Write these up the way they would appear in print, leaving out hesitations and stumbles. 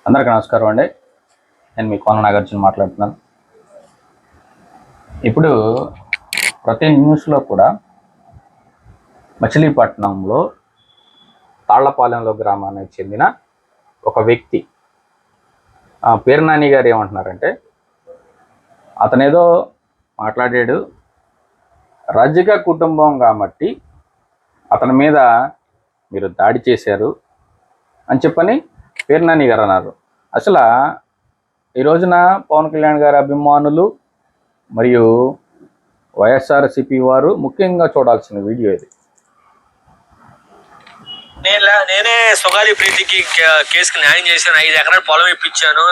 అందరికీ నమస్కారం అండి. నేను మీ కోన నాగార్జున మాట్లాడుతున్నాను. ఇప్పుడు ప్రతి న్యూస్లో కూడా మచిలీపట్నంలో తాళ్లపాలెంలో గ్రామానికి చెందిన ఒక వ్యక్తి పేరు నాని గారు ఏమంటున్నారంటే, అతనేదో మాట్లాడాడు, రజక కుటుంబం కాబట్టి అతని మీద మీరు దాడి చేశారు అని చెప్పని పేరు నాని గారు అన్నారు. అసలు ఈ రోజున పవన్ కళ్యాణ్ గారి అభిమానులు మరియు వైఎస్ఆర్సీపీ వారు ముఖ్యంగా చూడాల్సిన వీడియో ఇది. నేనే సుగాలి ప్రీతికి కేసుకి న్యాయం చేశాను. 5 ఎకరాలు పొలం ఇప్పించాను.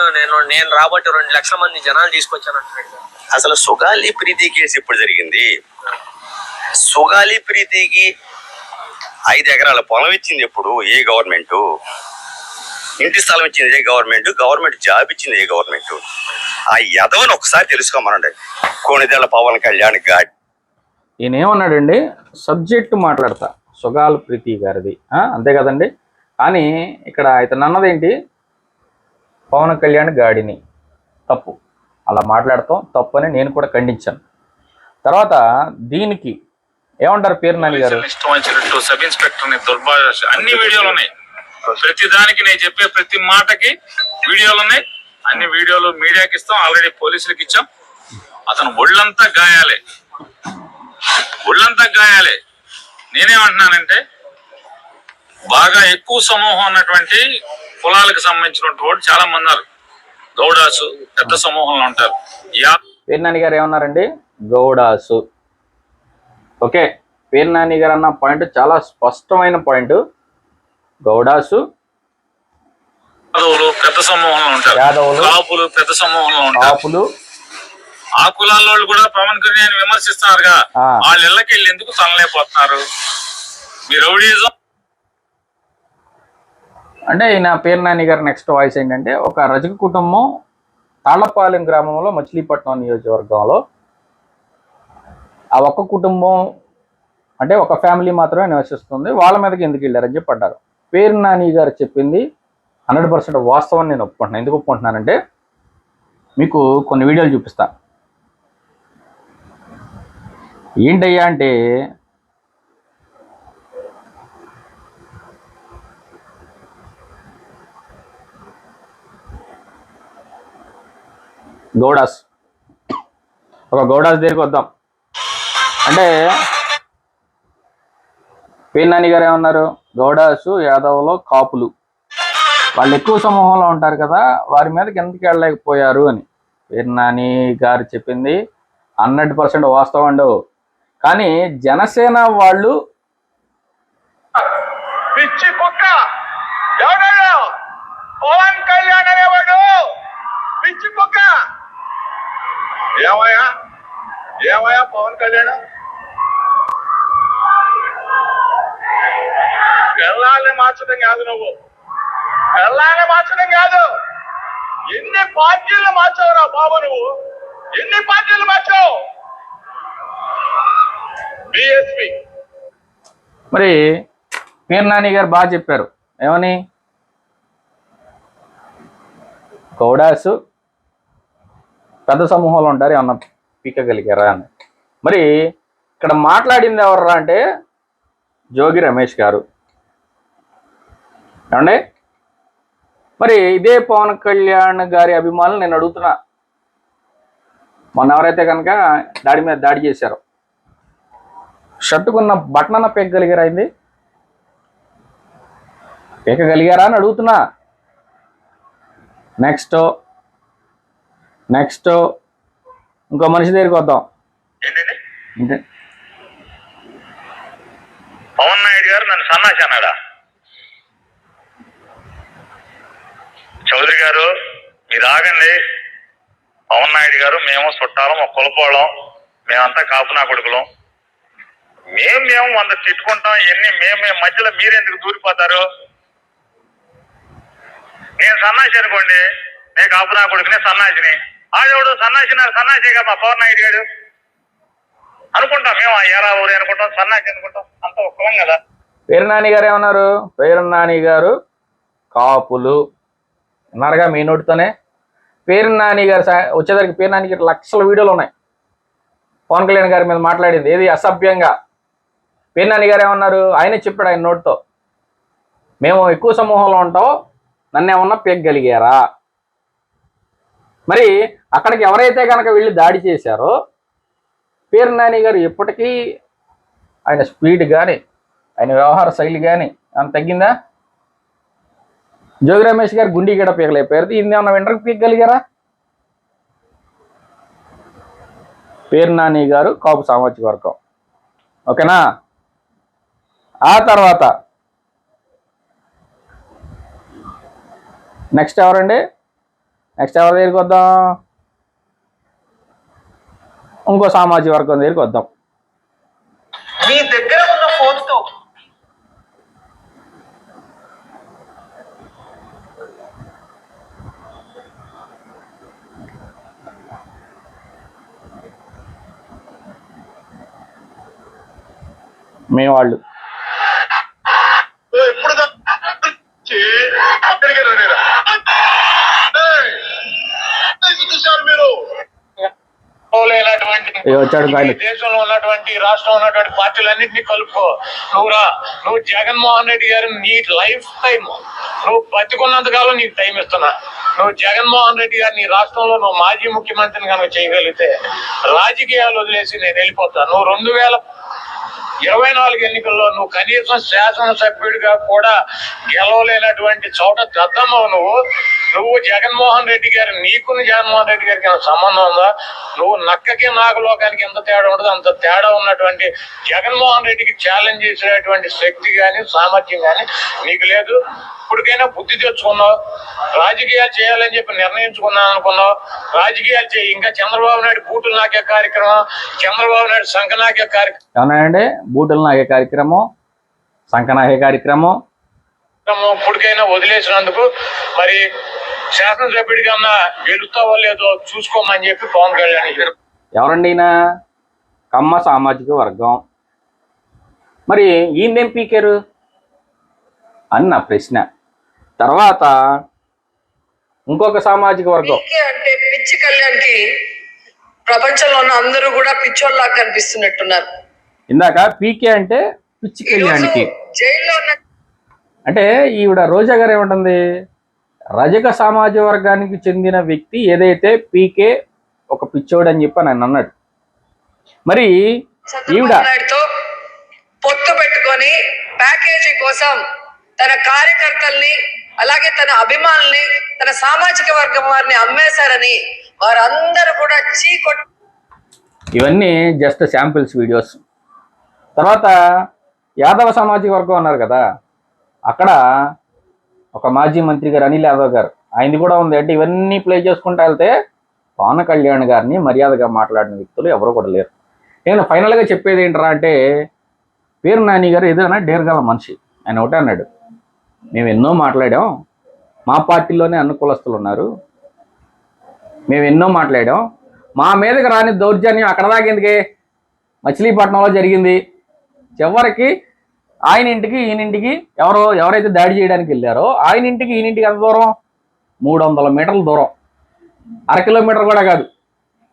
నేను రాబట్టి 2 లక్షల మంది జనాలు తీసుకొచ్చాను అంటాడు. అసలు సుగాలి ప్రీతి కేసు ఎప్పుడు జరిగింది? సుగాలి ప్రీతికి 5 ఎకరాల పొలం ఇచ్చింది ఎప్పుడు? ఏ గవర్నమెంట్? ఇంటి స్థలం ఇచ్చింది ఏ గవర్నమెంట్? గవర్నమెంట్ జాబ్ ఇచ్చింది ఏ గవర్నమెంట్? ఆ యదవని ఒకసారి తెలుసుకోమనండి. కొణిదెల పవన్ కళ్యాణ్ గాడి ఈయన ఏమన్నాడండి, సబ్జెక్టు మాట్లాడతా సుగాలి ప్రీతి గారిది అంతే కదండి. కానీ ఇక్కడ ఇతను అన్నదేంటి, పవన్ కళ్యాణ్ గాడిని తప్పు, అలా మాట్లాడతాం తప్పు అని నేను కూడా ఖండించాను. తర్వాత దీనికి ఏమంటారు పేరు నాని గారు? ఇష్టం వచ్చినట్టు సబ్ ఇన్స్పెక్టర్ ని దుర్భాష అన్ని వీడియోలు ఉన్నాయి. ప్రతి దానికి నేను చెప్పే ప్రతి మాటకి వీడియోలు ఉన్నాయి. అన్ని వీడియోలు మీడియాకి ఇస్తాం, ఆల్రెడీ పోలీసులకు ఇచ్చాం. అతను ఒళ్ళంతా గాయాలే. నేనేమంటున్నానంటే, బాగా ఎక్కువ సమూహం ఉన్నటువంటి కులాలకు సంబంధించినటువంటి వాళ్ళు చాలా మంది ఉన్నారు. గౌడాసు పెద్ద సమూహంలో ఉంటారు. పేరు నాని గారు ఏమన్నారండి? గౌడాసు. ఓకే, పేరు నాని గారు అన్న పాయింట్ చాలా స్పష్టమైన పాయింట్. గౌడాసు, యాదవులు పెద్ద సమూహంలో ఉంటారు. యాదవులు, కాపులు పెద్ద సమూహంలో ఉంటారు. కాపులు, ఆ కులాల వాళ్ళు కూడా పవన్ కళ్యాణ్ విమర్శిస్తున్నారుగా. వాళ్ళ ఇళ్ళకి వెళ్ళి ఎందుకు తనలేకపోతున్నారు? మీ రౌడీజం అంటే ఈయన పేరు నాని గారి నెక్స్ట్ వాయిస్ ఏంటంటే, ఒక రజక కుటుంబం తాళ్లపాలెం గ్రామంలో మచిలీపట్నం నియోజకవర్గంలో ఆ ఒక్క కుటుంబం అంటే ఒక ఫ్యామిలీ మాత్రమే నివసిస్తుంది, వాళ్ళ మీదకి ఎందుకు వెళ్ళారని చెప్పి అన్నారు. పేరు నాని గారు చెప్పింది 100% వాస్తవం. నేను ఒప్పుకుంటున్నాను. ఎందుకు ఒప్పుకుంటున్నానంటే, మీకు కొన్ని వీడియోలు చూపిస్తా. ఏంటయ్యా అంటే, గౌడాస్, ఒక గౌడాస్ దగ్గరికి వద్దాం. అంటే పేరు నాని గారు ఏమన్నారు, గౌడాసు, యాదవులు, కాపులు వాళ్ళు ఎక్కువ సమూహంలో ఉంటారు కదా, వారి మీదకి ఎందుకు వెళ్ళలేకపోయారు అని పేరు నాని గారు చెప్పింది 100% వాస్తవం అండు. కానీ జనసేన వాళ్ళు పిచ్చి కుక్క పవన్ కళ్యాణ్ అనేవాడు పిచ్చి కుక్క. ఏమయ్యా పవన్ కళ్యాణ్, పిల్లల్ని మార్చడం కాదు, నువ్వు పిల్లల్ని మార్చడం కాదు. ఎన్ని పార్టీలు మార్చావురా బాబు నువ్వు? ఎన్ని పార్టీలు మార్చావు? బిఎస్పి. మరి పేరు నాని గారు బాగా చెప్పారు. ఏమని, గౌడాసు పెద్ద సమూహంలో ఉంటారు, ఏమన్నా పీకగలిగారా అని. మరి ఇక్కడ మాట్లాడింది ఎవర్రా అంటే జోగి రమేష్ గారు. ఏమండి, మరి ఇదే పవన్ కళ్యాణ్ గారి అభిమానులు నేను అడుగుతున్నా, మొన్న ఎవరైతే కనుక దాడి మీద దాడి చేశారో షర్టుకున్న బటన్ అన్న పీకగలిగారా? అయింది పీకగలిగారా అని అడుగుతున్నా. నెక్స్ట్ ఇంకో మనిషి దగ్గరికి వద్దాం. పవన్ నాయుడు గారు నన్ను సన్నాసి అన్నాడా? చౌదరి గారు మీరు ఆగండి. పవన్ నాయుడు గారు మేము చుట్టాలం, ఒక కులపోవడం, మేమంతా కాపునా కొడుకులం. మేము 100 తిట్టుకుంటాం. ఇవన్నీ మేము మధ్యలో మీరెందుకు దూరిపోతారు? నేను సన్నాసి అనుకోండి, నేను కాపునా కొడుకునే సన్నాసిని. ఆడెవడు సన్నాసిగా మా పవన్ నాయుడు గారు అనుకుంటాం. మేము ఎలా ఊరి అనుకుంటాం, సన్నాసి అనుకుంటాం, అంత ఒక్కలం కదా. పేరు నాని గారు ఏమన్నారు? పేరు నాని గారు కాపులు అన్నారుగా మీ నోటితోనే. పేరు నాని గారు వచ్చేసరికి పేరు నాని గారి లక్షల వీడియోలు ఉన్నాయి పవన్ కళ్యాణ్ గారి మీద మాట్లాడింది, ఏది అసభ్యంగా. పేరు నాని గారు ఏమన్నారు, ఆయనే చెప్పాడు ఆయన నోటితో, మేము ఎక్కువ సమూహంలో ఉంటాం, నన్ను ఏమన్నా పేగలిగారా. మరి అక్కడికి ఎవరైతే కనుక వెళ్ళి దాడి చేశారో పేరు నాని గారు ఎప్పటికీ ఆయన స్పీడ్ కానీ ఆయన వ్యవహార శైలి కానీ అంత తగ్గిందా? జోగి రమేష్ గారు గుండీ గడ పీకలేకపోయారు, ఇది ఏమన్నా వెంటనే పీకగలిగారా? పేరు నాని గారు కాపు సామాజిక వర్గం, ఓకేనా. ఆ తర్వాత నెక్స్ట్ ఎవరండి, నెక్స్ట్ ఎవరి దగ్గరికి వద్దాం, ఇంకో సామాజిక వర్గం దగ్గరికి వద్దాం. మీ దగ్గర ఉన్న ఫోన్ తో మీ వాళ్ళు ఎప్పుడు చూశారు మీరు వచ్చాడు ఆయన. దేశంలో ఉన్నటువంటి రాష్ట్రంలో ఉన్నటువంటి పార్టీలన్నింటినీ కలుపుకో. నువ్వు జగన్మోహన్ రెడ్డి గారు నీ లైఫ్ టైం నువ్వు బతికున్నంత కాలం నీకు టైం ఇస్తున్నా. నువ్వు జగన్మోహన్ రెడ్డి గారు నీ రాష్ట్రంలో నువ్వు మాజీ ముఖ్యమంత్రిని కనుక చేయగలిగితే రాజకీయాలు వదిలేసి నేను వెళ్ళిపోతా. నువ్వు 2024 ఎన్నికల్లో నువ్వు కనీసం శాసనసభ్యుడిగా కూడా గెలవలేనటువంటి చోట దద్దమ్మవు నువ్వు జగన్మోహన్ రెడ్డి గారు నీకుని జగన్మోహన్ రెడ్డి గారికి సంబంధం ఉందా? నువ్వు నక్కకి నాగలోకానికి ఎంత తేడా ఉండదు అంత తేడా ఉన్నటువంటి జగన్మోహన్ రెడ్డికి ఛాలెంజ్ చేసేటువంటి శక్తి కానీ సామర్థ్యం కానీ నీకు లేదు. ఇప్పటికైనా బుద్ధి తెచ్చుకున్నావు, రాజకీయాలు చేయాలని చెప్పి నిర్ణయించుకున్నాను అనుకున్నావు, రాజకీయాలు చేయి. ఇంకా చంద్రబాబు నాయుడు బూటులు నాకే కార్యక్రమం, చంద్రబాబు నాయుడు సంకనాకే కార్యక్రమం, ఏమన్నాయండి బూటులు నాకే కార్యక్రమం, సంకనాకే కార్యక్రమం ఇప్పటికైనా వదిలేసినందుకు మరి శాసనసభ్యుడిగా గెలుస్తావో లేదో చూసుకోమని చెప్పి పవన్ కళ్యాణ్ గారు. ఎవరండి ఈయన? కమ్మ సామాజిక వర్గం. మరి ఈయనేం పీకారు అని నా ప్రశ్న. తర్వాత ఇంకొక సామాజిక వర్గం అంటే పిచ్చి కళ్యాణ్కి ప్రపంచంలో ఉన్న అందరూ కూడా పిచ్చోళ్ళలాగా కనిపిస్తున్నట్టున్నారు. ఇందాక పీకే అంటే పిచ్చి కళ్యాణ్కి, జైల్లో ఉన్న అంటే ఈవిడ రోజా గారు ఏమంటుంది, రజక సామాజిక వర్గానికి చెందిన వ్యక్తి ఏదైతే పీకే ఒక పిచ్చోడు అని చెప్పి నన్ను అన్నాడు. మరి ఈవిడ పొత్తు పెట్టుకొని ప్యాకేజీ కోసం తన కార్యకర్తల్ని అలాగే తన అభిమానుల్ని తన సామాజిక వర్గం వారిని అమ్మేశారని వారందరూ కూడా చీకొట్టి. ఇవన్నీ జస్ట్ శాంపిల్స్ వీడియోస్. తర్వాత యాదవ సామాజిక వర్గం అన్నారు కదా, అక్కడ ఒక మాజీ మంత్రి గారు అనిల్ యాదవ్ గారు, ఆయనది కూడా ఉంది. అంటే ఇవన్నీ ప్లే చేసుకుంటూ వెళ్తే పవన్ కళ్యాణ్ గారిని మర్యాదగా మాట్లాడిన వ్యక్తులు ఎవరు కూడా లేరు. నేను ఫైనల్గా చెప్పేది ఏంటరా అంటే, పేరు నాని గారు ఏదైనా డేర్గల మనిషి. ఆయన ఒకటే అన్నాడు, మేము ఎన్నో మాట్లాడాం, మా పార్టీలోనే అనుకూలస్తులు ఉన్నారు, మేము ఎన్నో మాట్లాడాం, మా మీదకి రాని దౌర్జన్యం అక్కడ దాకా ఎందుకే, మచిలీపట్నంలో జరిగింది. చివరికి ఆయన ఇంటికి ఈయనింటికి ఎవరైతే దాడి చేయడానికి వెళ్ళారో ఆయన ఇంటికి ఈయనింటికి ఎంత దూరం? 300 మీటర్ల దూరం, 1/2 కిలోమీటర్ కూడా కాదు.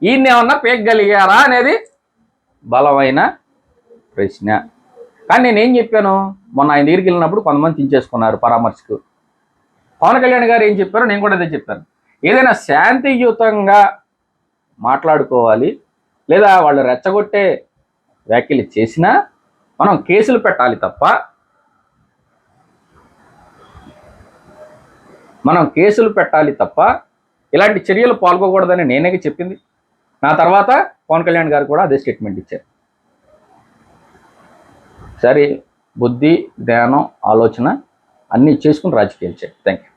ఈయన్ని ఏమన్నా పేగలిగారా అనేది బలమైన ప్రశ్న. కానీ నేనేం చెప్పాను, మొన్న ఆయన దగ్గరికి వెళ్ళినప్పుడు కొంతమంది చించేసుకున్నారు పరామర్శకు. పవన్ కళ్యాణ్ గారు ఏం చెప్పారో నేను కూడా అదే చెప్పాను. ఏదైనా శాంతియుతంగా మాట్లాడుకోవాలి, లేదా వాళ్ళు రెచ్చగొట్టే వ్యాఖ్యలు చేసినా మనం కేసులు పెట్టాలి తప్ప ఇలాంటి చర్యలు పాల్గొకూడదని నేనే చెప్పింది. నా తర్వాత పవన్ కళ్యాణ్ గారు కూడా అదే స్టేట్మెంట్ ఇచ్చారు. సరే, బుద్ధి జ్ఞానం ఆలోచన అన్నీ చేసుకుని రాజకీయాలు చేయాలి. Thank you.